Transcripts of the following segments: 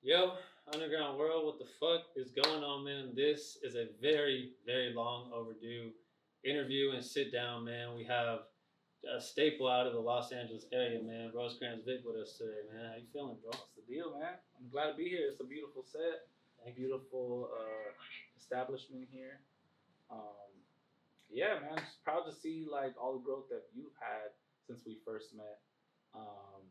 Yo, underground world, what the fuck is going on, man? This is a very, very long overdue interview and sit down, man. We have a staple out of the Los Angeles area, man. Rosecrans Vic with us today, man. How you feeling, bro? What's the deal, man? I'm glad to be here. It's a beautiful set, Thank you. beautiful establishment here. Um, yeah, man. Just proud to see like all the growth that you've had since we first met. Um,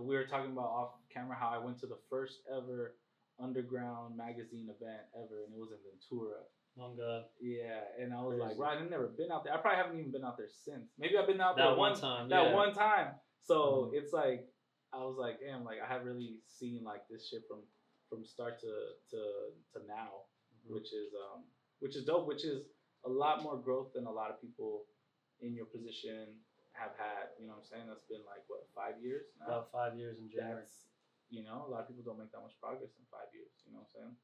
we were talking about off camera how I went to the first ever underground magazine event ever, and it was in Ventura. Oh God. Yeah, and I was Crazy. like, right, I've never been out there. I probably haven't even been out there since. Maybe I've been out That there one time, that yeah. one time. So it's like I was like, damn, like I have really seen like this shit from start to now, which is dope, which is a lot more growth than a lot of people in your position have had. You know what I'm saying? That's been like what 5 years now. About 5 years in January. That's a lot of people don't make that much progress in 5 years. You know what I'm saying?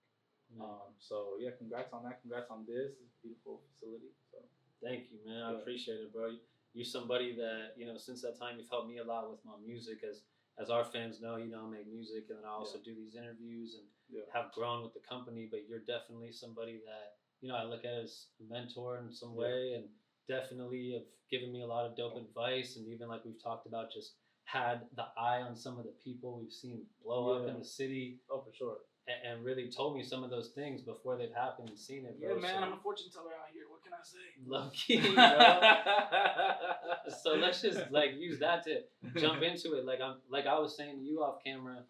Yeah. So yeah, congrats on that. Congrats on this. It's a beautiful facility. So Thank you, man. I Yeah. appreciate it, bro. You're somebody that, since that time you've helped me a lot with my music. As our fans know, I make music and then I also do these interviews and yeah, have grown with the company. But you're definitely somebody that, I look at as a mentor in some Yeah. way and definitely have given me a lot of dope advice. And even like we've talked about, just had the eye on some of the people we've seen blow up Yeah. in the city oh for sure. and really told me some of those things before they've happened and seen it, bro. Yeah, man, So, I'm a fortune teller out here. What can I say? lucky, bro. So let's just like use that to jump into it. Like I was saying to you off camera,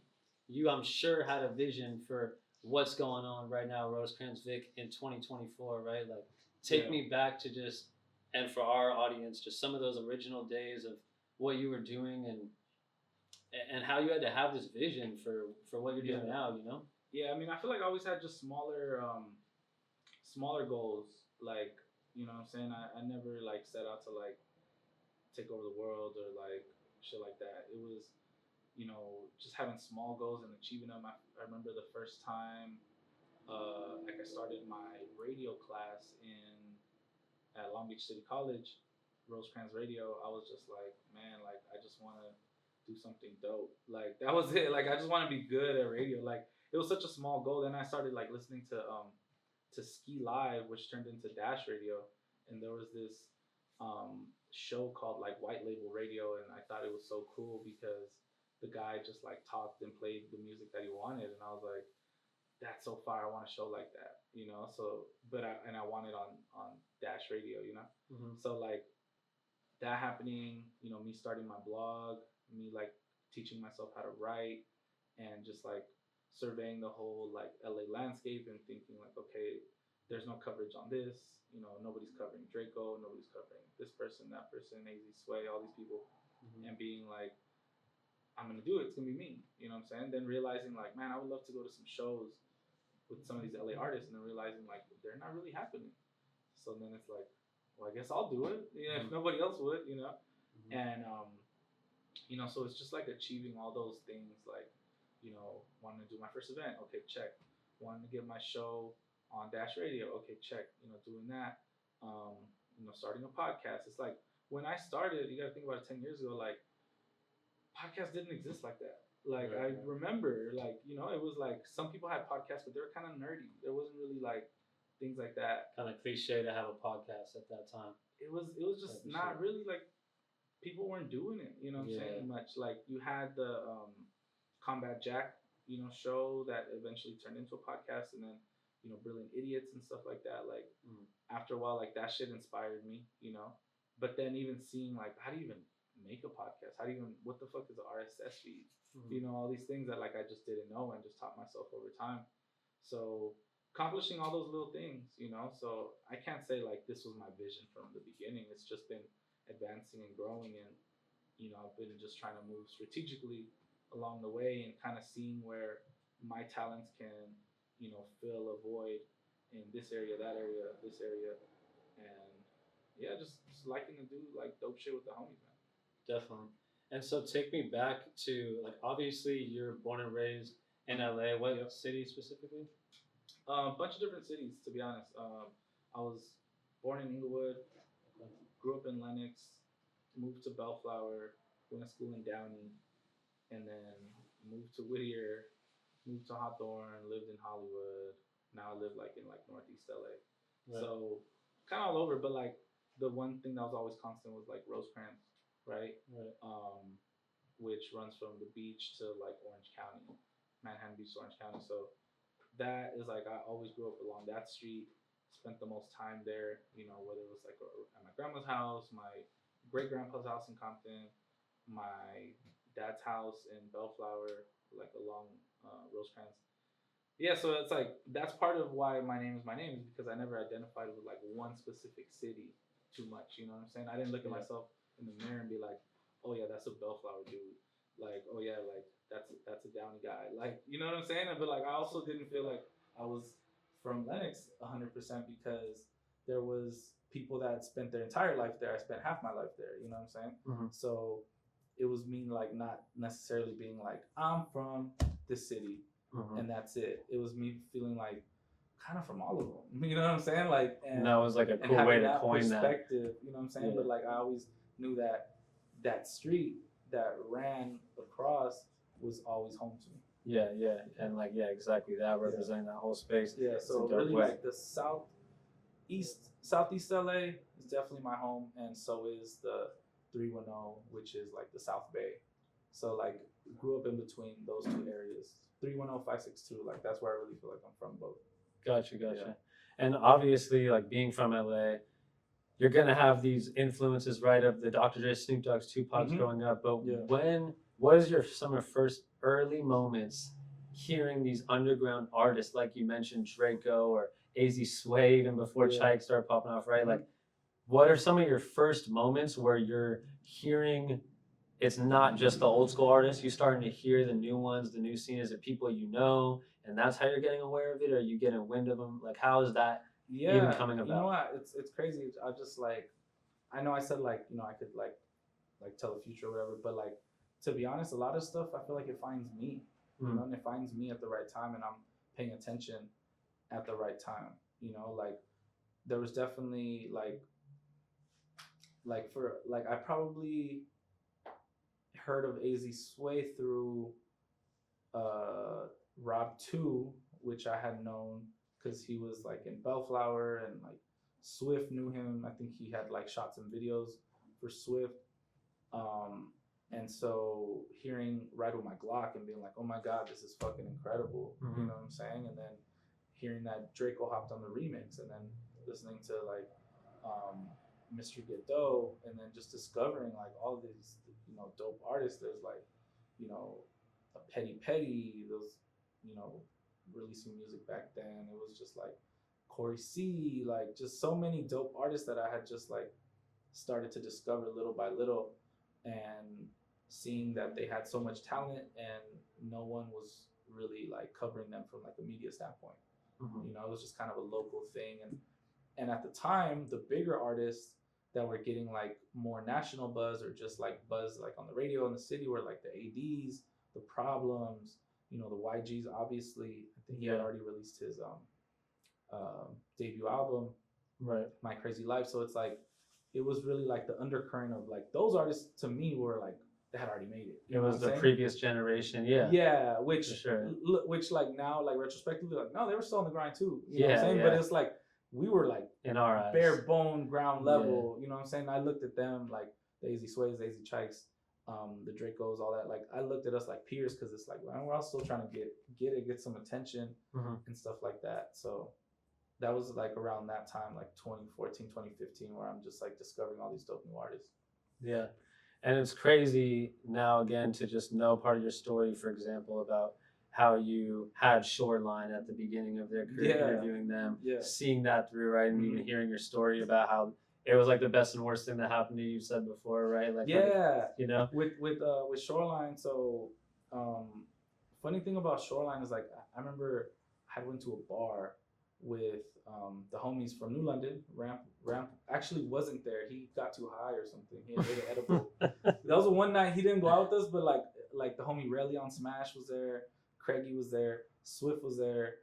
I'm sure had a vision for what's going on right now, Rosecrans Vic in 2024, right? Like take Yeah. me back to just and for our audience, just some of those original days of what you were doing and how you had to have this vision for what you're doing Yeah. now. Yeah, I mean, I feel like I always had just smaller goals. Like, you know what I'm saying? I never like set out to like take over the world or like shit like that. It was, just having small goals and achieving them. I remember the first time, like I started my radio class at Long Beach City College, Rosecrans Radio. I was just like, man, like I just want to do something dope. Like that was it. Like I just want to be good at radio. Like it was such a small goal. Then I started like listening to Ski Live, which turned into Dash Radio, and there was this show called like White Label Radio, and I thought it was so cool because the guy just like talked and played the music that he wanted, and I was like, that's so far. I want a show like that. So, I want it on Dash Radio. Mm-hmm. So like that happening, me starting my blog, me like teaching myself how to write, and just like surveying the whole like LA landscape and thinking like, okay, there's no coverage on this. Nobody's covering Draco, nobody's covering this person, that person, AZ Sway, all these people, Mm-hmm. and being like, I'm gonna do it. It's gonna be me. You know what I'm saying? Then realizing like, man, I would love to go to some shows with some of these LA artists, and then realizing like they're not really happening. So then it's like, well, I guess I'll do it. Yeah, if nobody else would. Mm-hmm. And so it's just like achieving all those things, like, wanting to do my first event, okay, check. Wanting to get my show on Dash Radio, okay, check. Doing that. Starting a podcast. It's like when I started, you got to think about it. 10 years ago, like podcasts didn't exist like that. Like I remember, like it was like some people had podcasts, but they were kind of nerdy. There wasn't really like things like that. Kind of cliche to have a podcast at that time. It was just not really like people weren't doing it. You know what I'm saying? Much like you had the Combat Jack, show that eventually turned into a podcast, and then Brilliant Idiots and stuff like that. Like after a while, like that shit inspired me. But then even seeing like how do you even make a podcast? How do you even what the fuck is an RSS feed? All these things that like I just didn't know and just taught myself over time. So accomplishing all those little things, So I can't say like this was my vision from the beginning. It's just been advancing and growing, and I've been just trying to move strategically along the way and kind of seeing where my talents can, fill a void in this area, that area, this area, and yeah, just liking to do like dope shit with the homies, man. Definitely. And so take me back to like obviously you're born and raised in LA. What city specifically? A bunch of different cities, to be honest. I was born in Inglewood, grew up in Lenox, moved to Bellflower, went to school in Downey, and then moved to Whittier, moved to Hawthorne, lived in Hollywood. Now I live like in like Northeast LA. Right. So kind of all over, but like the one thing that was always constant was like Rosecrans, right? Right. Which runs from the beach to like Orange County, Manhattan Beach to Orange County. So that is like I always grew up along that street. Spent the most time there, you know, whether it was like at my grandma's house, my great grandpa's house in Compton, my dad's house in Bellflower, like along Rosecrans. Yeah, so it's like that's part of why my name is because I never identified with like one specific city too much. You know what I'm saying? I didn't look at myself in the mirror and be like, oh yeah, that's a Bellflower dude. Like, oh yeah, like that's a Downey guy. Like, you know what I'm saying? But like, I also didn't feel like I was from Lennox 100% because there was people that spent their entire life there. I spent half my life there. You know what I'm saying? Mm-hmm. So it was me like not necessarily being like I'm from this city. Mm-hmm. And that's it. It was me feeling like kind of from all of them. You know what I'm saying? Like, and that was like a cool way to coin perspective. You know what I'm saying? Yeah. But like, I always knew that street that ran across was always home to me. Yeah, yeah, and like exactly that representing that whole space. Yeah, so really like the southeast LA is definitely my home, and so is the 310, which is like the South Bay. So like grew up in between those two areas. 310, 562, like that's where I really feel like I'm from both. Gotcha. Yeah. And obviously, like being from LA, you're gonna have these influences, right, of the Dr. Dre, Snoop Dogg's, Tupac's growing up. But what is some of your first early moments hearing these underground artists, like you mentioned, Draco or AZ Sway, even before Chike started popping off, right? Like, what are some of your first moments where you're hearing? It's not just the old school artists. You're starting to hear the new ones, the new scene. Is it people you know, and that's how you're getting aware of it? Or are you getting wind of them? Like, how is that even coming about? You know what? It's crazy. I just like, I know I said like, you know, I could like tell the future or whatever, but like, to be honest, a lot of stuff I feel like it finds me, you know, and it finds me at the right time, and I'm paying attention at the right time. You know, like there was definitely like I probably heard of AZ Sway through Rob 2, which I had known because he was like in Bellflower, and like Swift knew him. I think he had like shot some videos for Swift. And so hearing Ride with My Glock and being like, oh my God, this is fucking incredible. You know what I'm saying? And then hearing that Draco hopped on the remix, and then listening to like Mr. Ghetto, and then just discovering like all these, you know, dope artists. There's like, you know, a Petty, those, you know, releasing music back then. It was just like Corey C, like just so many dope artists that I had just like started to discover little by little, and seeing that they had so much talent and no one was really like covering them from like a media standpoint. You know, it was just kind of a local thing, and at the time, the bigger artists that were getting like more national buzz, or just like buzz like on the radio in the city, were like the ADs, the Problems, you know, the YGs. Obviously, I think he had already released his debut album, right, My Crazy Life. So it's like, it was really like the undercurrent of like those artists to me were like they had already made it. It was the previous generation, which like now, like retrospectively, like no, they were still on the grind too. You know what I'm saying? But it's like we were like in our eyes, bare bone ground level. You know what I'm saying? I looked at them like the AZ Sways, AZ Chikes, the Dracos, all that. Like I looked at us like peers, because it's like we're all still trying to get some attention and stuff like that. So that was like around that time, like 2014, 2015, where I'm just like discovering all these dope new artists. Yeah. And it's crazy now, again, to just know part of your story, for example, about how you had Shoreline at the beginning of their career, interviewing them, seeing that through, right? And even hearing your story about how it was like the best and worst thing that happened to you, said before, right? Like, you know, with Shoreline. So, funny thing about Shoreline is like, I remember I went to a bar with the homies from New London. Ramp actually wasn't there. He got too high or something. He had made an edible. That was the one night he didn't go out with us, but like the homie Relly on Smash was there, Craigie was there, Swift was there,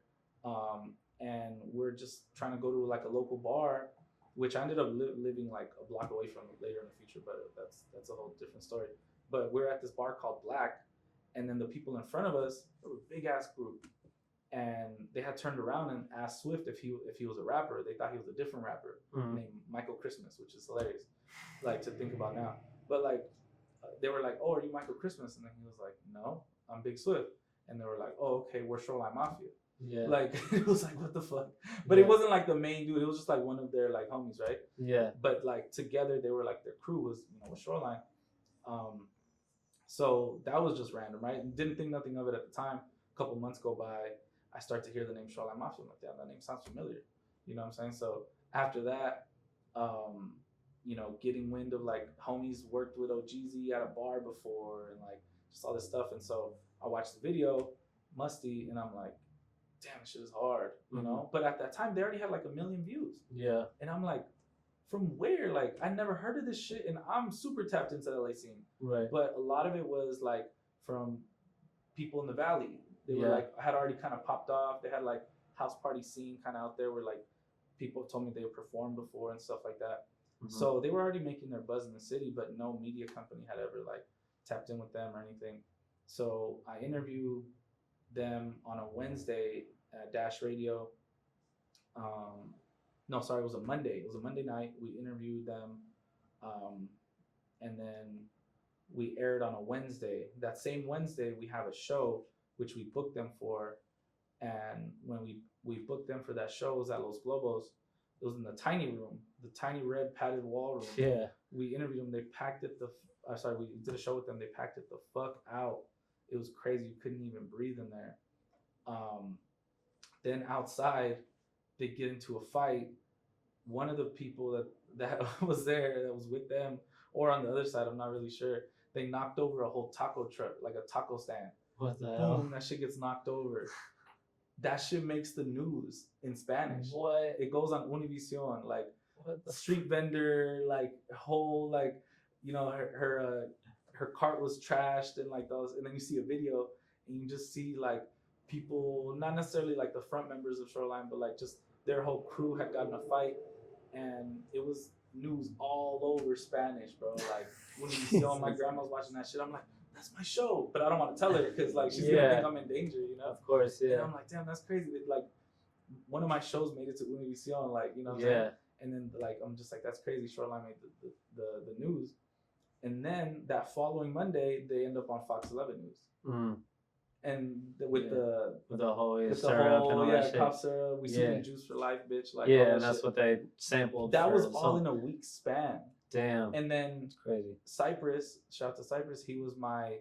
and we're just trying to go to like a local bar, which I ended up living like a block away from later in the future, but that's a whole different story. But we're at this bar called Black, and then the people in front of us were big ass group, and they had turned around and asked Swift if he was a rapper. They thought he was a different rapper named Michael Christmas, which is hilarious, like to think about now. But like they were like, "Oh, are you Michael Christmas?" And then he was like, "No, I'm Big Swift." And they were like, "Oh, okay, we're Shoreline Mafia." Yeah. Like it was like, what the fuck? But it wasn't like the main dude. It was just like one of their like homies, right? Yeah. But like together they were like their crew was was Shoreline. So that was just random, right? Didn't think nothing of it at the time. A couple months go by, I start to hear the name Shoreline Mafia. I'm like, damn, that name sounds familiar. You know what I'm saying? So after that, getting wind of like homies worked with OGZ at a bar before and like just all this stuff. And so I watched the video, Musty, and I'm like, damn, this shit is hard, you know? But at that time, they already had like 1 million views. Yeah. And I'm like, from where? Like, I never heard of this shit, and I'm super tapped into the LA scene. Right. But a lot of it was like from people in the valley. They were like, had already kind of popped off. They had like house party scene kind of out there where like people told me they performed before and stuff like that. So they were already making their buzz in the city, but no media company had ever like tapped in with them or anything. So I interviewed them on a Wednesday at Dash Radio. No, sorry, it was a Monday. It was a Monday night. We interviewed them, and then we aired on a Wednesday. That same Wednesday, we have a show which we booked them for, and when we booked them for that show, it was at Los Globos. It was in the tiny room, the tiny red padded wall room. Yeah. We interviewed them. They packed it we did a show with them. They packed it the fuck out. It was crazy. You couldn't even breathe in there. Then outside, they get into a fight. One of the people that was there, that was with them, or on the other side, I'm not really sure, they knocked over a whole taco truck, like a taco stand. What the hell? Boom, that shit gets knocked over. That shit makes the news in Spanish. What? It goes on Univision, like street vendor, like whole, like, her cart was trashed and like those, and then you see a video and you just see like people, not necessarily like the front members of Shoreline, but like just their whole crew had gotten a fight, and it was news all over Spanish, bro. Like when you see my grandma's watching that shit, I'm like, that's my show, but I don't want to tell her because like she's gonna think I'm in danger, you know. Of course, yeah. And I'm like, damn, that's crazy. Like one of my shows made it to Univision, like, you know what I'm saying? And then like I'm just like, that's crazy. Shoreline made the news, and then that following Monday they end up on Fox 11 News. And with the whole syrup and all that shit. Cough syrup, we smoking juice for life, bitch. Like, and that's shit. What they sampled. That was all in a week span. Damn. And then it's crazy. Cypress, shout out to Cypress, he was my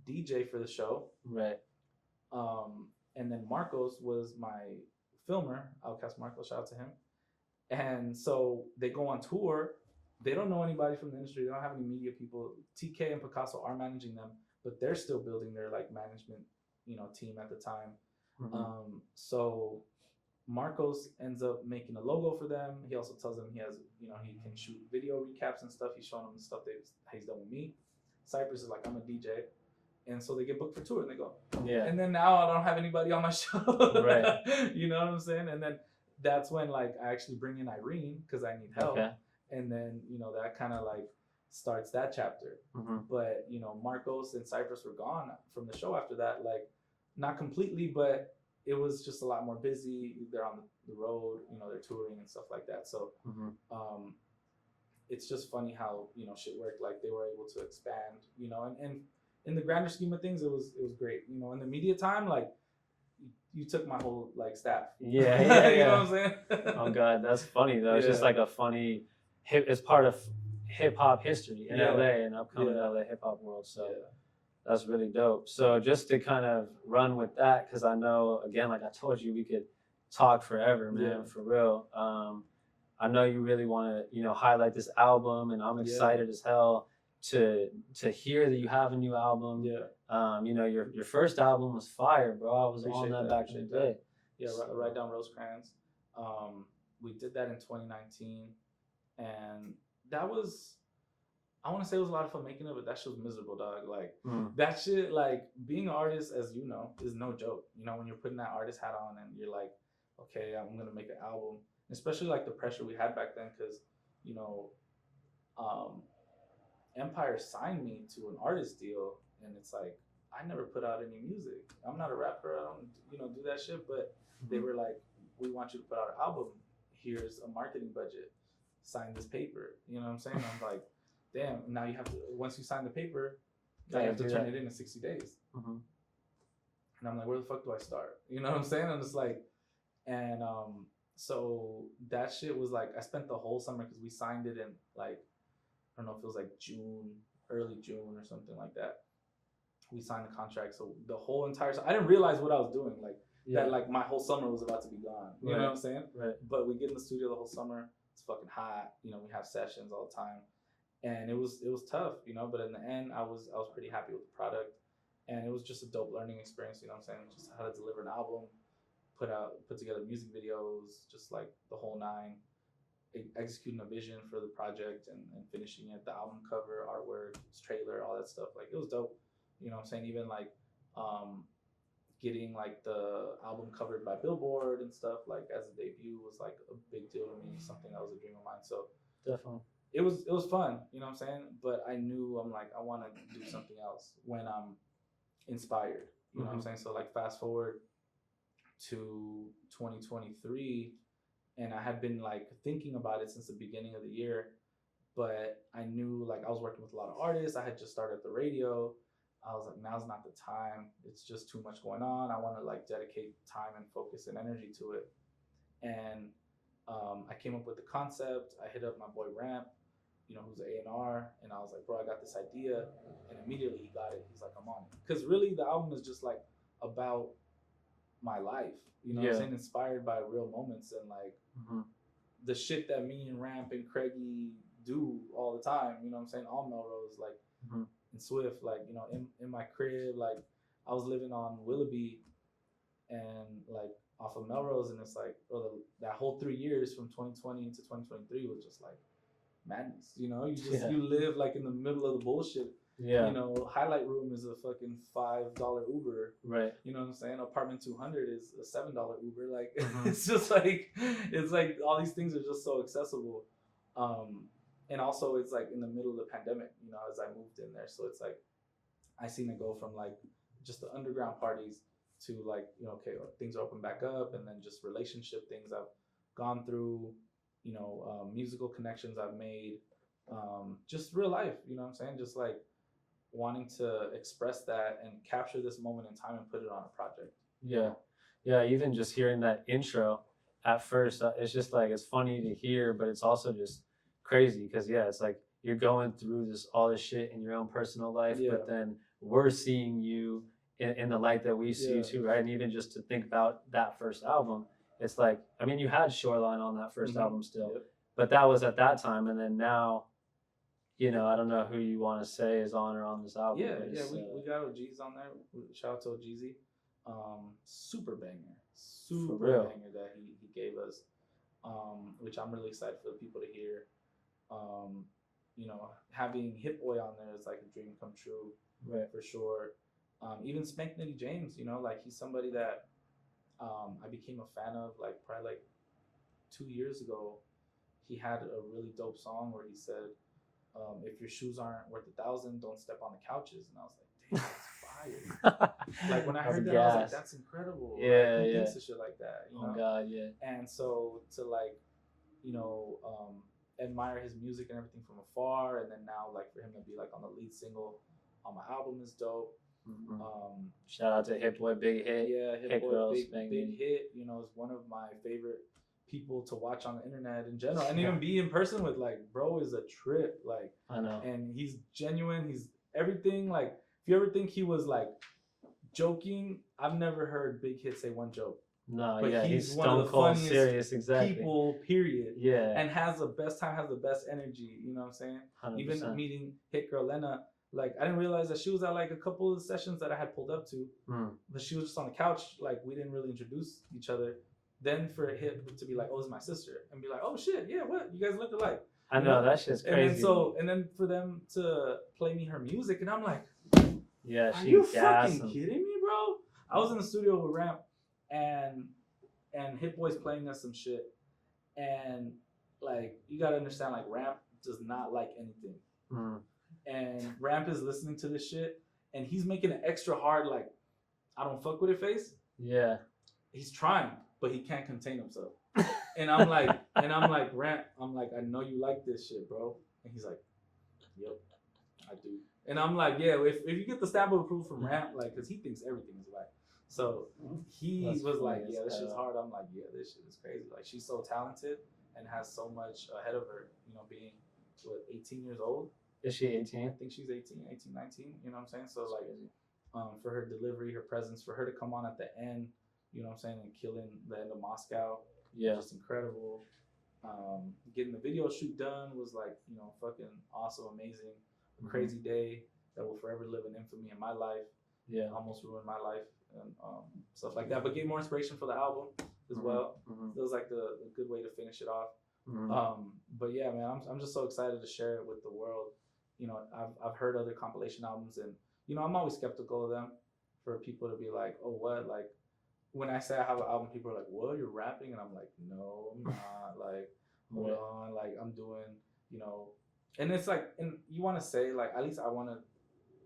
DJ for the show. Right. And then Marcos was my filmer. Outcast Marcos, shout out to him. And so they go on tour. They don't know anybody from the industry. They don't have any media people. TK and Picasso are managing them, but they're still building their like management, team at the time. So Marcos ends up making a logo for them. He also tells them he has, he can shoot video recaps and stuff. He's showing them the stuff that he's done with me. Cypress is like, I'm a DJ. And so they get booked for tour and they go. Yeah. And then now I don't have anybody on my show. Right. You know what I'm saying? And then that's when like I actually bring in Irene because I need help. Okay. And then, that kind of like starts that chapter. But, Marcos and Cypress were gone from the show after that. Like, not completely, but it was just a lot more busy. They're on the road, they're touring and stuff like that. So it's just funny how, shit worked. Like they were able to expand, and in the grander scheme of things, it was great. In the media time, like you took my whole like staff. Yeah. You know what I'm saying? Oh God, that's funny though. It's just like a funny it's part of hip hop history in LA and upcoming LA hip hop world. So that's really dope. So just to kind of run with that, because I know, again, like I told you, we could talk forever, man, for real. I know you really want to, highlight this album, and I'm excited as hell to hear that you have a new album. Yeah. Your first album was fire, bro. I was on that back in the day. Yeah, Ride On Rosecrans. We did that in 2019, and that was, I want to say it was a lot of fun making it, but that shit was miserable, dog. Like, that shit, like, being an artist, as you know, is no joke. When you're putting that artist hat on and you're like, okay, I'm going to make an album. Especially, like, the pressure we had back then because, Empire signed me to an artist deal, and it's like, I never put out any music. I'm not a rapper. I don't, do that shit. But they were like, we want you to put out an album. Here's a marketing budget. Sign this paper. You know what I'm saying? I'm like, damn. Now you have to. Once you sign the paper, now you have to turn it in 60 days. And I'm like, where the fuck do I start? You know what I'm saying? And it's like, and so that shit was like, I spent the whole summer because we signed it in like, I don't know if it was like June, early June or something like that. We signed the contract. So the whole entire, I didn't realize what I was doing. Like that, like my whole summer was about to be gone. You know what I'm saying? Right. But we get in the studio the whole summer. It's fucking hot. We have sessions all the time. And it was tough, but in the end, I was pretty happy with the product. And it was just a dope learning experience, you know what I'm saying? Just how to deliver an album, put together music videos, just like the whole nine, executing a vision for the project and finishing it, the album cover, artwork, trailer, all that stuff. Like it was dope, you know what I'm saying? Even like getting like the album covered by Billboard and stuff, like as a debut was like a big deal to me, something that was a dream of mine. So definitely. It was fun, you know what I'm saying? But I knew I'm like, I want to do something else when I'm inspired, you know what I'm saying? So like fast forward to 2023, and I had been like thinking about it since the beginning of the year, but I knew like I was working with a lot of artists. I had just started the radio. I was like, now's not the time. It's just too much going on. I want to like dedicate time and focus and energy to it. And I came up with the concept. I hit up my boy Ramp, who's an A&R, and I was like, bro, I got this idea, and immediately he got it. He's like, I'm on it. Because really, the album is just like about my life, what I'm saying, inspired by real moments and like the shit that me and Ramp and Craigie do all the time, you know what I'm saying, on Melrose, like in Swift, like, in my crib, like I was living on Willoughby and like off of Melrose, and it's like, bro, that whole 3 years from 2020 to 2023 was just like madness, you you live like in the middle of the bullshit. Highlight Room is a fucking $5 Uber, right? You know what I'm saying? Apartment 200 is a $7 Uber. Like it's just like, it's like all these things are just so accessible, and also it's like in the middle of the pandemic, as I moved in there, so it's like I seen it go from like just the underground parties to like, okay, things are open back up, and then just relationship things I've gone through, musical connections I've made, just real life, you know what I'm saying? Just like wanting to express that and capture this moment in time and put it on a project. Yeah, even just hearing that intro at first, it's just like, it's funny to hear, but it's also just crazy because it's like you're going through all this shit in your own personal life, but then we're seeing you in the light that we see you too, right? And even just to think about that first album, it's like, I mean, you had Shoreline on that first album still, but that was at that time, and then now, I don't know who you want to say is on or on this album. We got OGs on there. Shout out to OGZ. Super banger that he gave us, which I'm really excited for the people to hear. Having Hit Boy on there is like a dream come true, right? For sure. Even Spank Nitty James, like he's somebody that I became a fan of like probably like 2 years ago. He had a really dope song where he said, if your shoes aren't worth 1,000, don't step on the couches. And I was like, damn, that's fire. Like when I heard that, I was like, that's incredible. Yeah, like, who thinks of shit like that? Oh God, yeah. And so to like, admire his music and everything from afar, and then now like for him to be like on the lead single on my album is dope. Shout out to Hit Boy, big hit. Yeah, Hit Boy, big hit. Is one of my favorite people to watch on the internet in general, and even be in person with. Like, bro is a trip. Like, I know, and he's genuine. He's everything. Like, if you ever think he was like joking, I've never heard Big Hit say one joke. No, but he's one of the funniest serious, exactly. people, period. Yeah, and has the best time, has the best energy. You know what I'm saying? 100%. Even meeting Hit Girl Lena. Like, I didn't realize that she was at like a couple of sessions that I had pulled up to, but she was just on the couch. Like, we didn't really introduce each other. Then for Hit to be like, oh, it's my sister, and be like, oh shit, yeah, what? You guys look alike. I know, that shit's crazy. And then for them to play me her music, and I'm like, yeah, are you fucking kidding me, bro? I was in the studio with Ramp, and Hit Boy's playing us some shit, and like, you gotta understand, like, Ramp does not like anything. And Ramp is listening to this shit, and he's making an extra hard like I don't fuck with it face. Yeah. He's trying, but he can't contain himself. And I'm like, Ramp, I'm like, I know you like this shit, bro. And he's like, yep, I do. And I'm like, yeah, if you get the stamp of approval from Ramp, like, because he thinks everything is right. So he was like, yeah, this shit's hard. I'm like, yeah, this shit is crazy. Like, she's so talented and has so much ahead of her, you know, being, what, 18 years old? Is she 18? I think she's 18, 19, you know what I'm saying? So, like, for her delivery, her presence, for her to come on at the end, you know what I'm saying, and killing the end of Moscow, just incredible. Getting the video shoot done was like, you know, fucking awesome, amazing, crazy day that will forever live in infamy in my life. Yeah, almost ruined my life and stuff like that. But gave more inspiration for the album as well. It was like the good way to finish it off. But yeah, man, I'm just so excited to share it with the world. You know, I've heard other compilation albums, and you know, I'm always skeptical of them. For people to be like, oh, what, like. When I say I have an album, people are like, "What? You're rapping?" And I'm like, "No, I'm not." Like, hold on, like I'm doing, you know. And it's like, and you want to say like, at least I want to.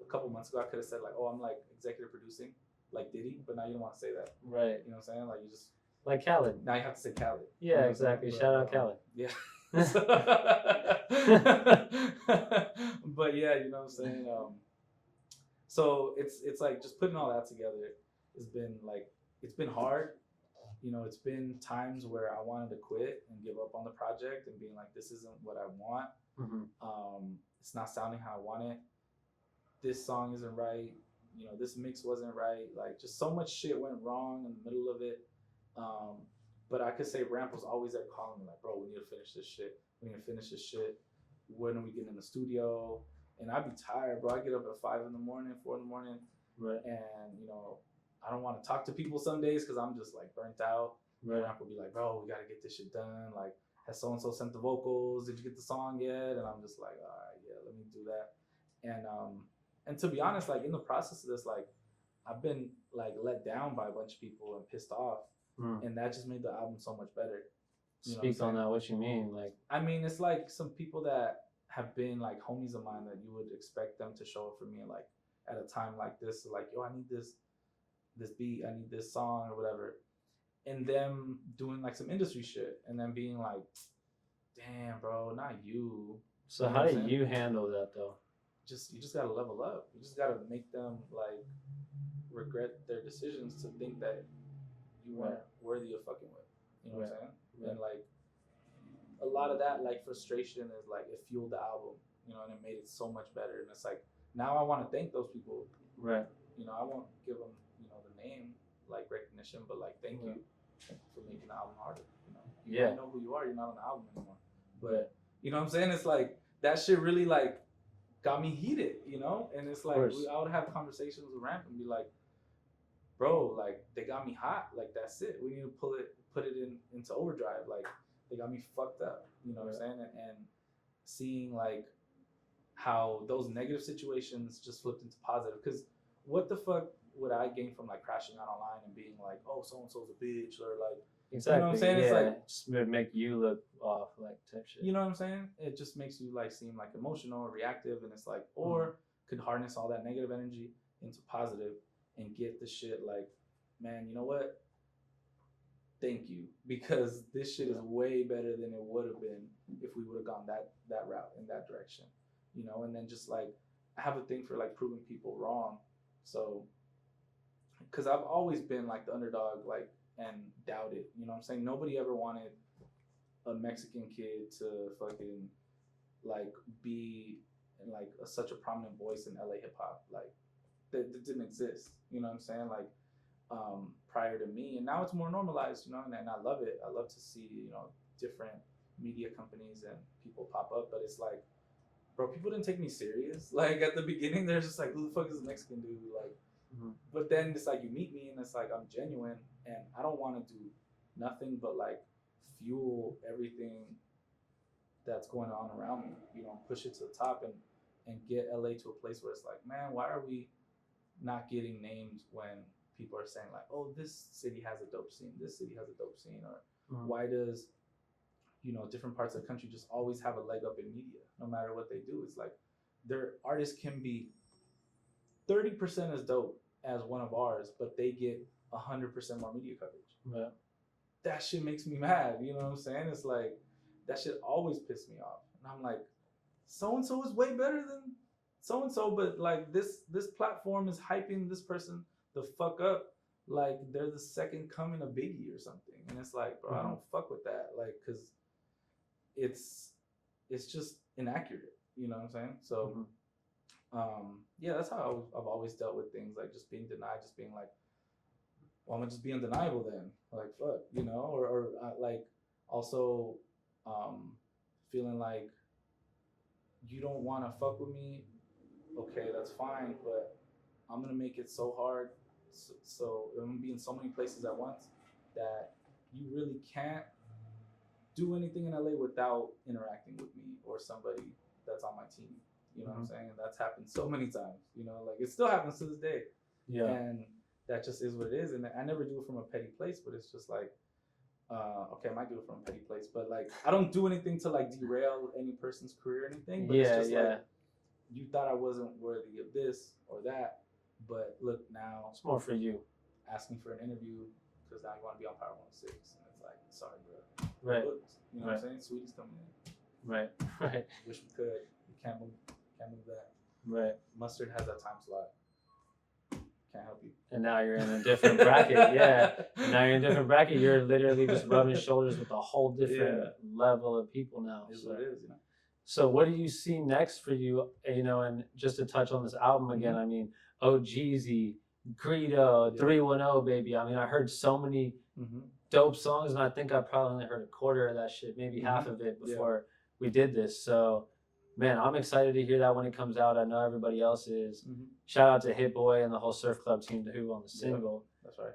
A couple months ago, I could have said like, "Oh, I'm like executive producing, like Diddy," but now you don't want to say that, right? You know what I'm saying? Like you just like Khaled. Now you have to say Khaled. Yeah, you know exactly. Shout out Khaled. Yeah. But yeah, you know what I'm saying. So it's like just putting all that together has been like. It's been hard, you know. It's been times where I wanted to quit and give up on the project and being like, this isn't what I want. It's not sounding how I want it. This song isn't right. You know, this mix wasn't right. Like, just so much shit went wrong in the middle of it. But I could say Ramp was always there calling me like, bro, we need to finish this shit. We need to finish this shit. When are we getting in the studio? And I'd be tired, bro. I get up at 5 in the morning, 4 in the morning. Right. And, you know, I don't want to talk to people some days because I'm just like burnt out. Right. Ramp will be like, bro, we got to get this shit done. Like, has so-and-so sent the vocals? Did you get the song yet? And I'm just like, all right, yeah, let me do that. And to be honest, like in the process of this, like I've been like let down by a bunch of people and pissed off. And that just made the album so much better. Speak on that. What you mean? Like, I mean, it's like some people that have been like homies of mine that you would expect them to show up for me like at a time like this. Like, yo, I need this beat, I need this song or whatever. And them doing like some industry shit and then being like, damn, bro, not you. So how do you handle that though? You just gotta level up. You just gotta make them like regret their decisions to think that you weren't worthy of fucking with. You know what I'm saying? And like a lot of that like frustration is like it fueled the album, you know, and it made it so much better. And it's like now I want to thank those people. Right. You know, I won't give them, you know, the name like recognition, but like thank you for making the album harder. You know, you don't know who you are. You're not on the album anymore. But you know what I'm saying? It's like that shit really like got me heated, you know. And it's like I would have conversations with Ramp and be like, bro, like they got me hot. Like that's it. We need to put it into overdrive. Like they got me fucked up. You know what I'm saying? And seeing like how those negative situations just flipped into positive. Because what the fuck would I gain from like crashing out online and being like, oh, so and so's a bitch, or like, exactly, you know what I'm saying? It's like just make you look off, like type shit. You know what I'm saying? It just makes you like seem like emotional or reactive, and it's like, or could harness all that negative energy into positive and get the shit like, man, you know what? Thank you, because this shit is way better than it would have been if we would have gone that route in that direction, you know. And then just like I have a thing for like proving people wrong, so because I've always been like the underdog, like, and doubted, you know what I'm saying? Nobody ever wanted a Mexican kid to fucking like be like such a prominent voice in LA hip hop, like that didn't exist, you know what I'm saying? Like prior to me, and now it's more normalized, you know, and I love it. I love to see, you know, different media companies and people pop up, but it's like, bro, people didn't take me serious. Like at the beginning, they're just like, who the fuck is this Mexican dude? Like, but then it's like you meet me and it's like I'm genuine and I don't want to do nothing but like fuel everything that's going on around me, you know, push it to the top and get LA to a place where it's like, man, why are we not getting named when people are saying like, oh, this city has a dope scene, this city has a dope scene, or why does, you know, different parts of the country just always have a leg up in media no matter what they do? It's like their artists can be 30% as dope as one of ours, but they get 100% more media coverage. Right. That shit makes me mad. You know what I'm saying? It's like that shit always piss me off, and I'm like, so and so is way better than so and so, but like this platform is hyping this person the fuck up like they're the second coming of Biggie or something, and it's like, bro, I don't fuck with that, like, cause it's just inaccurate. You know what I'm saying? So, yeah, that's how I've always dealt with things, like just being denied, just being like, well, I'm gonna just be undeniable then, like fuck, you know, or like also feeling like you don't want to fuck with me, okay, that's fine, but I'm gonna make it so hard, so I'm gonna be in so many places at once that you really can't do anything in LA without interacting with me or somebody that's on my team. You know what I'm saying? And that's happened so many times. You know, like it still happens to this day. Yeah. And that just is what it is. And I never do it from a petty place, but it's just like, okay, I might do it from a petty place, but like I don't do anything to like derail any person's career or anything. But it's just like, you thought I wasn't worthy of this or that, but look now. It's more for you. Asking for an interview because now you want to be on Power 106, and it's like, sorry, bro. Right. You know what I'm saying? Sweetie's coming in. Right. Right. Wish we could. We can't move that. Right. Mustard has that time slot. Can't help you. And now you're in a different bracket. Yeah. Now you're in a different bracket. You're literally just rubbing shoulders with a whole different level of people now. Is what it is, you know. So what do you see next for you? You know, and just to touch on this album again, I mean, OGZ, Greedo, 310, baby. I mean, I heard so many dope songs, and I think I probably only heard a quarter of that shit, maybe half of it before we did this. So, man, I'm excited to hear that when it comes out. I know everybody else is. Shout out to Hit Boy and the whole Surf Club team who on the single. That's right.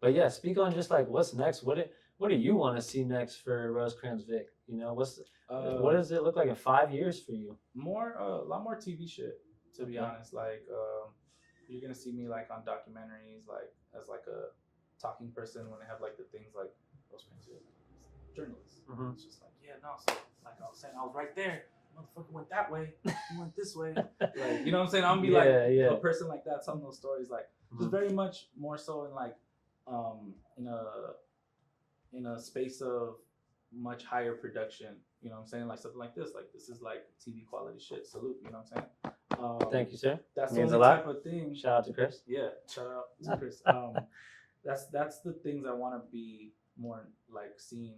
But yeah, speak on just like what's next. What do you want to see next for Rosecrans Vic? You know, what does it look like in 5 years for you? A lot more TV shit, to be honest. Like, you're gonna see me like on documentaries, like as like a talking person when they have like the things like Rosecrans Vic, journalists. It's just like, yeah, no, so like I was saying, I was right there. Motherfucker went that way. He went this way. Like, you know what I'm saying? I'm gonna be like a person like that, telling those stories, like just very much more so in like in a space of much higher production. You know what I'm saying? Like something like this. Like this is like TV quality shit. Salute. You know what I'm saying? Thank you, sir. That's the only type of thing. Shout out to Chris. Yeah, shout out to Chris. That's the things I want to be more like seen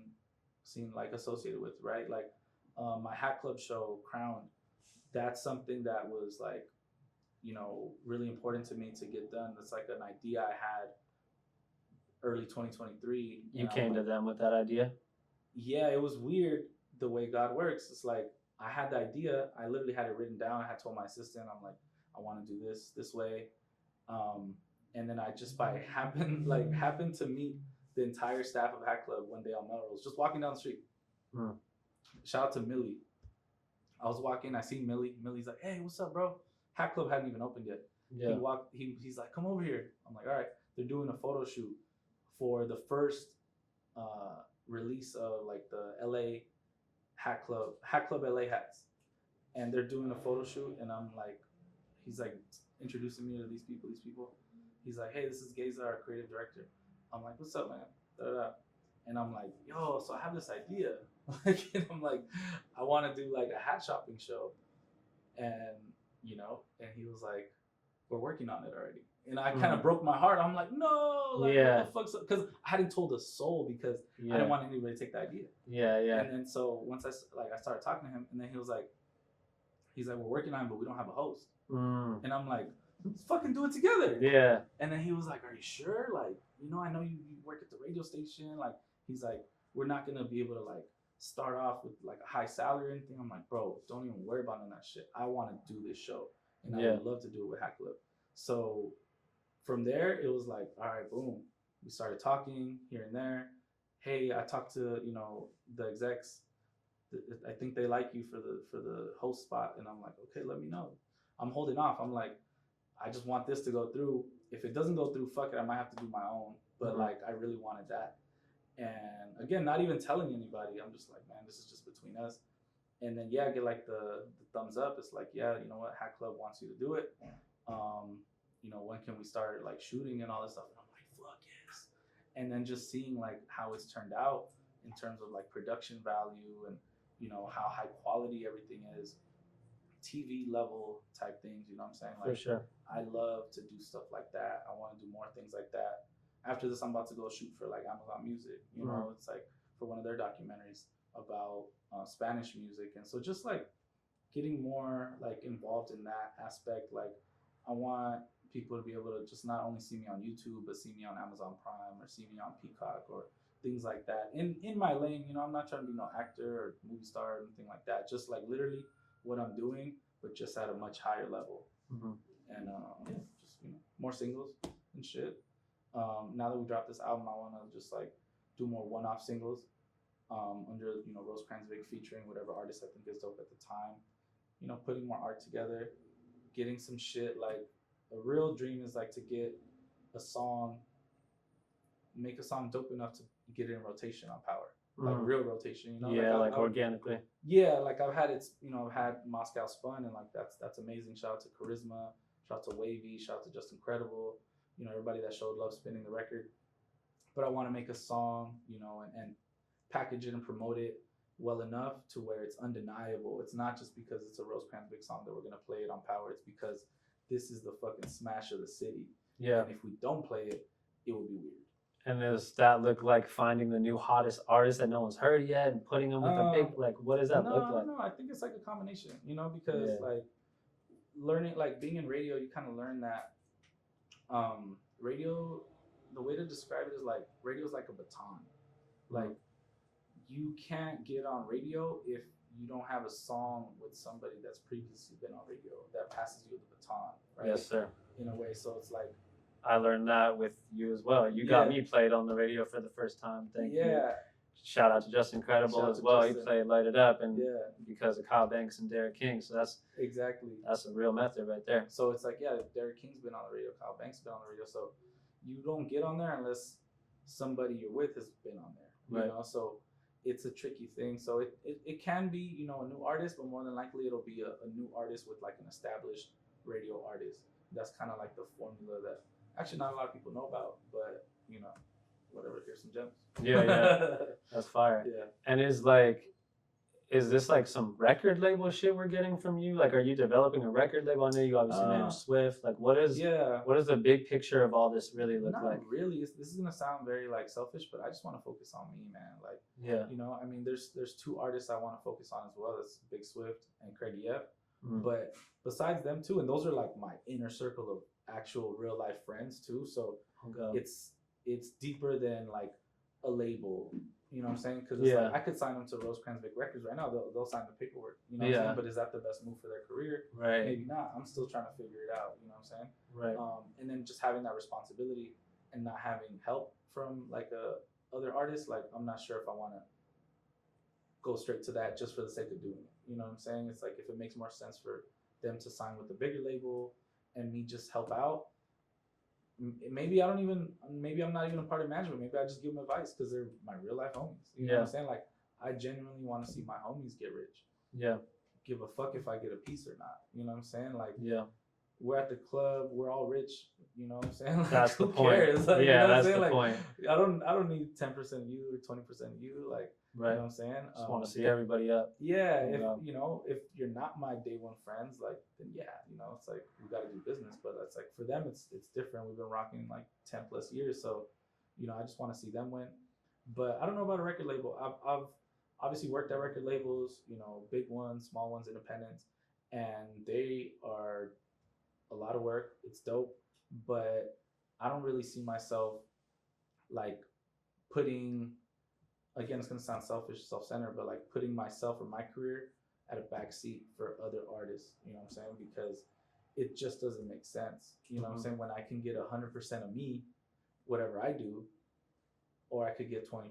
like associated with, right? Like my Hat Club show, Crowned. That's something that was like, you know, really important to me to get done. It's like an idea I had early 2023. You came to them with that idea? Yeah, it was weird the way God works. It's like I had the idea. I literally had it written down. I had told my assistant, I'm like, I want to do this way. And then I just by happened to meet the entire staff of Hat Club one day on Melrose, just walking down the street. Shout out to Millie. I was walking, I seen Millie. Millie's like, hey, what's up, bro? Hat Club hadn't even opened yet. Yeah. He's like, come over here. I'm like, all right. They're doing a photo shoot for the first release of like the LA Hat Club LA hats. And they're doing a photo shoot, and I'm like, he's like introducing me to these people. He's like, hey, this is Geza, our creative director. I'm like, what's up, man? Da-da-da. And I'm like, yo, so I have this idea. And I'm like, I want to do like a hat shopping show. And, you know, and he was like, we're working on it already. And I kind of broke my heart. I'm like, no, like, what the fuck? Because I hadn't told a soul because I didn't want anybody to take the idea. And then so once I started talking to him, and then he's like, we're working on it, but we don't have a host. And I'm like, let's fucking do it together. Yeah. And then he was like, are you sure? Like, you know, I know you work at the radio station. Like, he's like, we're not gonna be able to like start off with like a high salary or anything. I'm like, bro, don't even worry about none of that shit. I want to do this show, and I would love to do it with Hat Club. So from there, it was like, all right, boom. We started talking here and there. Hey, I talked to, you know, the execs. I think they like you for the host spot, and I'm like, okay, let me know. I'm holding off. I'm like, I just want this to go through. If it doesn't go through, fuck it, I might have to do my own. But like, I really wanted that. And again, not even telling anybody. I'm just like, man, this is just between us. And then I get like the thumbs up. It's like, yeah, you know what, Hat Club wants you to do it. You know, when can we start like shooting and all this stuff? And I'm like, fuck yes. And then just seeing like how it's turned out in terms of like production value and, you know, how high quality everything is, TV level type things, you know what I'm saying? Like, for sure. I love to do stuff like that. I want to do more things like that. After this, I'm about to go shoot for like Amazon Music, you know, it's like for one of their documentaries about Spanish music. And so just like getting more like involved in that aspect, like I want people to be able to just not only see me on YouTube, but see me on Amazon Prime or see me on Peacock or things like that. In my lane, you know, I'm not trying to be no actor or movie star or anything like that. Just like literally what I'm doing, but just at a much higher level. And yeah, just, you know, more singles and shit. Now that we dropped this album, I want to just like do more one-off singles under, you know, Rosecrans Vic featuring whatever artist I think is dope at the time. You know, putting more art together, getting some shit. Like a real dream is like to get a song, make a song dope enough to get it in rotation on Power. Like real rotation, you know? Yeah, like organically. Yeah, like I've had you know, I've had Moscow Spun, and like that's amazing. Shout out to Charisma, shout out to Wavy, shout out to Just Incredible, you know, everybody that showed love spinning the record. But I want to make a song, you know, and package it and promote it well enough to where it's undeniable. It's not just because it's a Rosecrans Vic song that we're gonna play it on Power. It's because this is the fucking smash of the city. Yeah. And if we don't play it, it would be weird. And does that look like finding the new hottest artist that no one's heard yet and putting them with a big, like, what does that look like? No, I think it's like a combination, you know, because like learning, like being in radio, you kind of learn that radio, the way to describe it is like radio is like a baton. Like you can't get on radio if you don't have a song with somebody that's previously been on radio that passes you the baton, right? Yes, sir. In a way, so it's like, I learned that with you as well. You got me played on the radio for the first time. Thank you. Shout out to Just Incredible as well. He played Light It Up, and because of Kyle Banks and Derek King. So that's a real method right there. So it's like, Derek King's been on the radio, Kyle Banks has been on the radio. So you don't get on there unless somebody you're with has been on there. You know, so it's a tricky thing. So it can be, you know, a new artist, but more than likely it'll be a new artist with like an established radio artist. That's kind of like the formula that actually not a lot of people know about, but you know, whatever, here's some gems. Yeah, that's fire. And is this like some record label shit we're getting from you? Like, are you developing a record label? I know you obviously manage Swift. Like, what does the big picture of all this really look like? Not really. This is gonna sound very like selfish, but I just want to focus on me, man. Like, you know, I mean, there's two artists I want to focus on as well. That's Big Swift and Craigie F. But besides them too, and those are like my inner circle of actual real life friends too. So it's deeper than like a label. You know what I'm saying? Because it's like I could sign them to Rosecrans Vic Records right now. They'll sign the paperwork. You know what I'm saying? But is that the best move for their career? Right. Maybe not. I'm still trying to figure it out. You know what I'm saying? Right. And then just having that responsibility and not having help from like other artists. Like I'm not sure if I want to go straight to that just for the sake of doing it. You know what I'm saying? It's like if it makes more sense for them to sign with a bigger label and me just help out. Maybe I'm not even a part of management. Maybe I just give them advice because they're my real life homies. You know what I'm saying? Like I genuinely want to see my homies get rich. Give a fuck if I get a piece or not. You know what I'm saying? Like we're at the club, we're all rich. You know what I'm saying? Like, that's the point. Cares? Like, yeah, you know that's the like, point. I don't need 10% of you or 20% of you. Like you know what I'm saying? Just want to see everybody up. Yeah, if you know, if you're not my day one friends, like then you know, it's like we got to do business. But it's like for them, it's different. We've been rocking like 10 plus years, so you know, I just want to see them win. But I don't know about a record label. I've obviously worked at record labels, you know, big ones, small ones, independents, and they are a lot of work. It's dope, but I don't really see myself like putting. Again, it's gonna sound selfish, self-centered, but like putting myself or my career at a backseat for other artists, you know what I'm saying? Because it just doesn't make sense. You know what I'm saying? When I can get 100% of me, whatever I do, or I could get 20%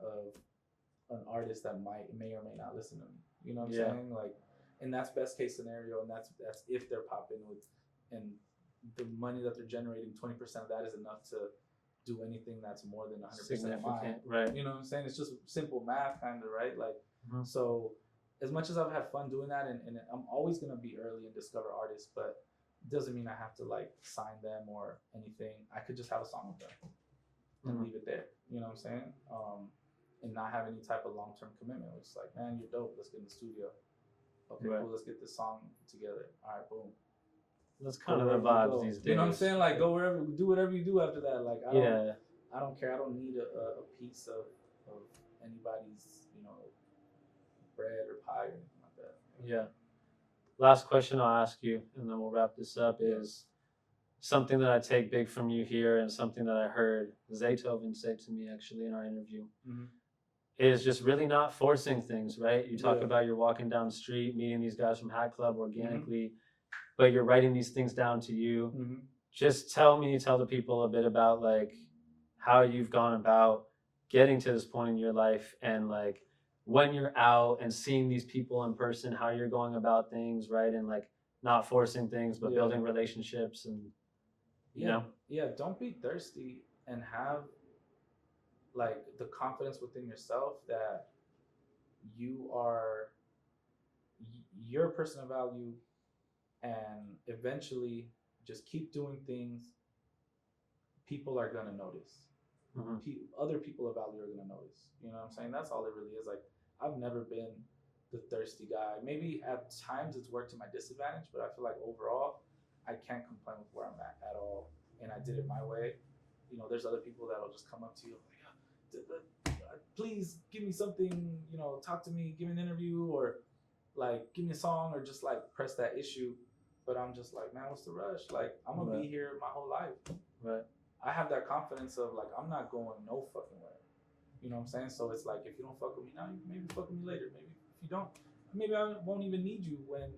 of an artist that may or may not listen to me. You know what I'm saying? Like, and that's best case scenario, and that's if they're popping with, and the money that they're generating, 20% of that is enough to do anything that's more than 100% mine. Right. You know what I'm saying? It's just simple math kind of, right? Like, so as much as I've had fun doing that, and I'm always going to be early and discover artists, but doesn't mean I have to like sign them or anything. I could just have a song with them and leave it there. You know what I'm saying? And not have any type of long-term commitment. It's like, man, you're dope. Let's get in the studio. Okay, cool. Let's get this song together. All right, boom. That's kind of the vibes these days. You know what I'm saying? Like, go wherever, do whatever you do after that. Like, I don't care. I don't need a piece of anybody's, bread or pie or anything like that. Yeah. Last question I'll ask you, and then we'll wrap this up, is something that I take big from you here, and something that I heard Zaytoven say to me actually in our interview, is just really not forcing things, right? You talk about you're walking down the street, meeting these guys from Hat Club organically, but you're writing these things down to you. Just tell the people a bit about like how you've gone about getting to this point in your life, and like when you're out and seeing these people in person, how you're going about things, right? And like not forcing things, but building relationships and, you know? Yeah, don't be thirsty, and have like the confidence within yourself that you are you're a person of value, and eventually just keep doing things. People are going to notice. Other people of value are going to notice. You know what I'm saying? That's all it really is. Like, I've never been the thirsty guy. Maybe at times it's worked to my disadvantage, but I feel like overall, I can't complain with where I'm at all. And I did it my way. There's other people that'll just come up to you like, please give me something, talk to me, give me an interview, or like give me a song, or just like press that issue. But I'm just like, man, what's the rush? Like, I'm gonna be here my whole life. Right. I have that confidence of like, I'm not going no fucking way. You know what I'm saying? So it's like, if you don't fuck with me now, you can maybe fuck with me later. Maybe if you don't, maybe I won't even need you when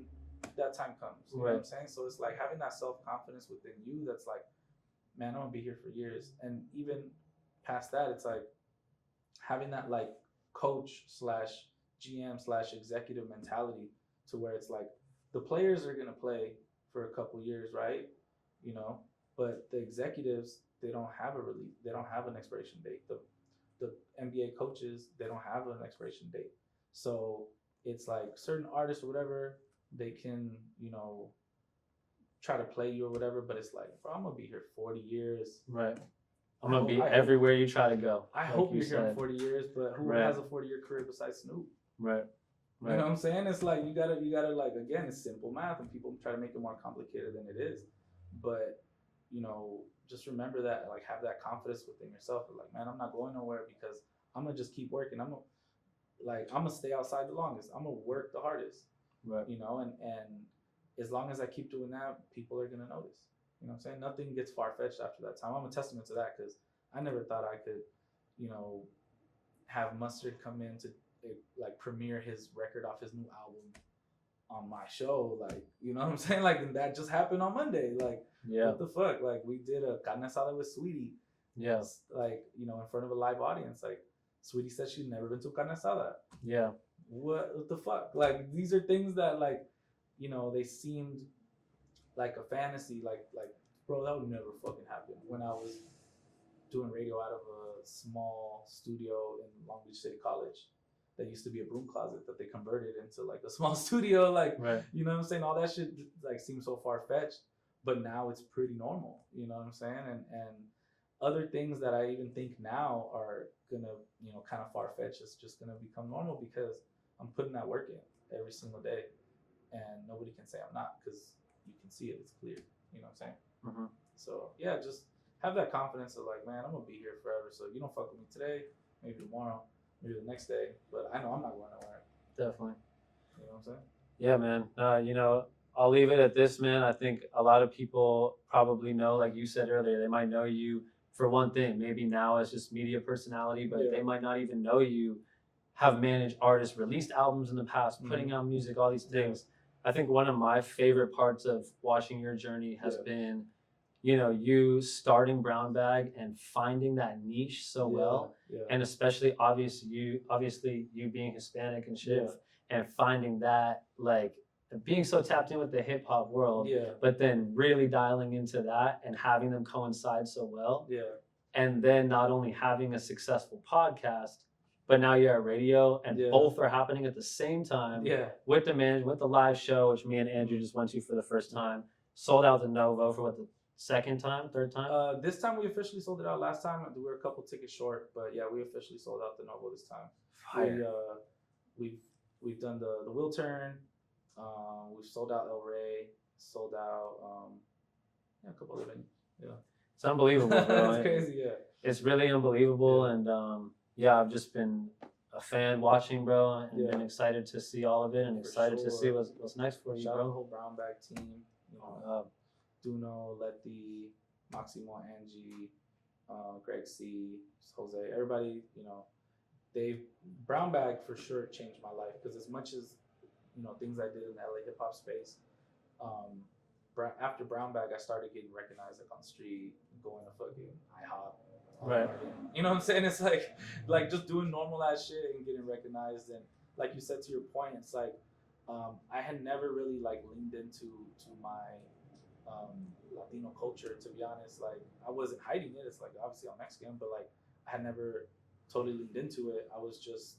that time comes. You know what I'm saying? So it's like having that self-confidence within you that's like, man, I'm gonna be here for years. And even past that, it's like having that like coach / GM / executive mentality, to where it's like the players are gonna play for a couple years, right? But the executives, they don't have an expiration date. The NBA coaches, they don't have an expiration date. So it's like certain artists or whatever, they can, try to play you or whatever, but it's like, bro, I'm gonna be here 40 years. Right. I'm gonna be everywhere you try to go. I hope you're here in 40 years, but who has a 40-year career besides Snoop? Right. You know what I'm saying? It's like you gotta like, again, it's simple math, and people try to make it more complicated than it is. But just remember that, like, have that confidence within yourself. Like, man, I'm not going nowhere because I'm gonna just keep working. I'm gonna stay outside the longest. I'm gonna work the hardest. Right. And as long as I keep doing that, people are gonna notice. You know what I'm saying? Nothing gets far-fetched after that time. I'm a testament to that, because I never thought I could, have Mustard come in to like premiere his record off his new album on my show. Like, you know what I'm saying? Like, that just happened on Monday. Like, what the fuck? Like, we did a carne asada with Sweetie. Yeah. Like, in front of a live audience. Like, Sweetie said she'd never been to a carne asada. Yeah. What the fuck? Like, these are things that, like, they seemed like a fantasy. Like, bro, that would never fucking happen. When I was doing radio out of a small studio in Long Beach City College, that used to be a broom closet that they converted into like a small studio. Like, you know what I'm saying? All that shit like seems so far-fetched, but now it's pretty normal. You know what I'm saying? And other things that I even think now are gonna, kind of far-fetched, it's just gonna become normal because I'm putting that work in every single day, and nobody can say I'm not, because you can see it. It's clear. You know what I'm saying? So yeah, just have that confidence of like, man, I'm gonna be here forever. So you don't fuck with me today, maybe tomorrow, maybe the next day, but I know I'm not going nowhere. Definitely. You know what I'm saying? Yeah, man. I'll leave it at this, man. I think a lot of people probably know, like you said earlier, they might know you for one thing, maybe now as just media personality, but they might not even know you have managed artists, released albums in the past, putting out music, all these things. I think one of my favorite parts of watching your journey has been, you starting Brown Bag and finding that niche so well, and especially obviously you being Hispanic and shit, and finding that, like, being so tapped in with the hip hop world, but then really dialing into that and having them coincide so well, and then not only having a successful podcast, but now you're at radio, and both are happening at the same time, with the management, with the live show, which me and Andrew just went to for the first time. sold out the Novo for what, the third time? This time we officially sold it out. Last time we were a couple tickets short, but yeah, we officially sold out the Novo this time. Fire. We've done the Wheel Turn. We've sold out El Rey. Sold out a couple of venues. Yeah, it's unbelievable, bro. It's crazy. Yeah, it's really unbelievable, and I've just been a fan watching, bro, and been excited to see all of it, and excited to see what's next for you, Shout bro. out the whole Brown Bag team. You know, Duno, Letty, Maximo, Angie, Greg C, Jose, everybody. You know, Brown Bag for sure changed my life, because as much as things I did in the LA hip hop space, after Brown Bag, I started getting recognized like on the street, going to fucking IHOP. Right. You know what I'm saying? It's like just doing normal ass shit and getting recognized. And like you said, to your point, it's like I had never really like leaned into my Latino culture, to be honest. Like I wasn't hiding it. It's like obviously I'm Mexican, but like I had never totally leaned into it. I was just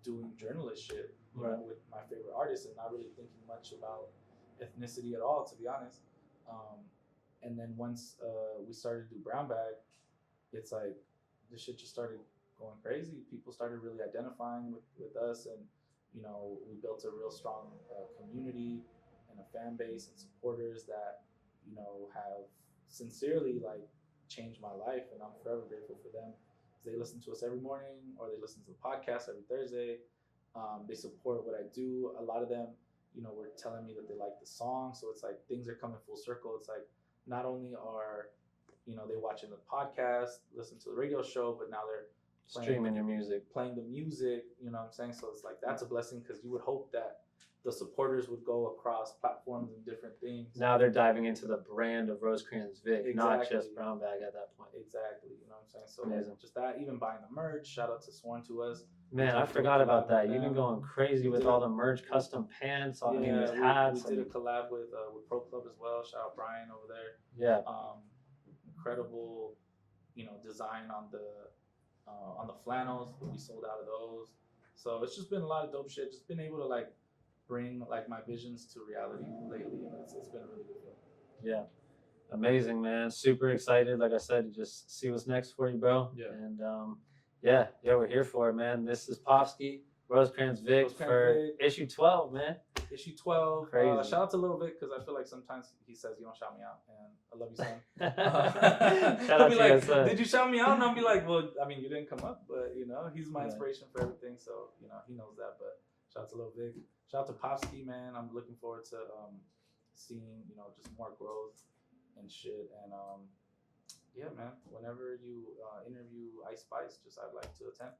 doing journalist shit, you know, with my favorite artists, and not really thinking much about ethnicity at all, to be honest. And then once we started to do Brown Bag, it's like this shit just started going crazy. People started really identifying with us, and we built a real strong community and a fan base and supporters that have sincerely like changed my life, and I'm forever grateful for them. They listen to us every morning, or they listen to the podcast every Thursday. They support what I do. A lot of them, were telling me that they like the song. So it's like things are coming full circle. It's like not only are they watching the podcast, listen to the radio show, but now they're streaming your music, playing the music. You know what I'm saying? So it's like that's a blessing, because you would hope that the supporters would go across platforms and different things. Now they're diving into the brand of Rosecrans Vic, not just Brown Bag at that point. Exactly. You know what I'm saying? So just that, even buying the merch. Shout out to Sworn to Us. Man, I forgot about that. You've been going crazy with all the merch, custom pants, these hats. We did a collab with Pro Club as well. Shout out Brian over there. Yeah. Incredible, design on the flannels. We sold out of those. So it's just been a lot of dope shit. Just been able to like bring like my visions to reality lately, and it's been a really good feeling. Yeah. Amazing, man. Super excited. Like I said, just see what's next for you, bro. Yeah. And we're here for it, man. This is Povsky, Rosecrans Vic for issue 12, man. Issue 12. Crazy. Shout out to Little Vic, because I feel like sometimes he says, "You don't shout me out," and I love you, son. Shout out to like, son. "Did you shout me out?" And I'll be like, "Well, I mean, you didn't come up, but he's my inspiration for everything, so he knows that." But shout out to Little Vic. Shout out to Povsky, man. I'm looking forward to seeing just more growth and shit. And yeah, man. Whenever you interview Ice Spice, I'd like to attend.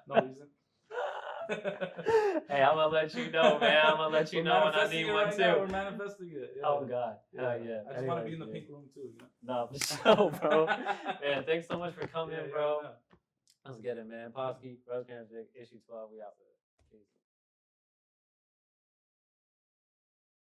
No reason. Hey, I'm gonna let you know, man. I'm gonna let you know when I need one too. We're manifesting it. Yeah. Oh God. Yeah. I just want to be in the pink room too. No, for sure, bro. Man, thanks so much for coming, bro. Yeah. Let's get it, man. Povsky, Rosecrans Vic, issue 12. We out.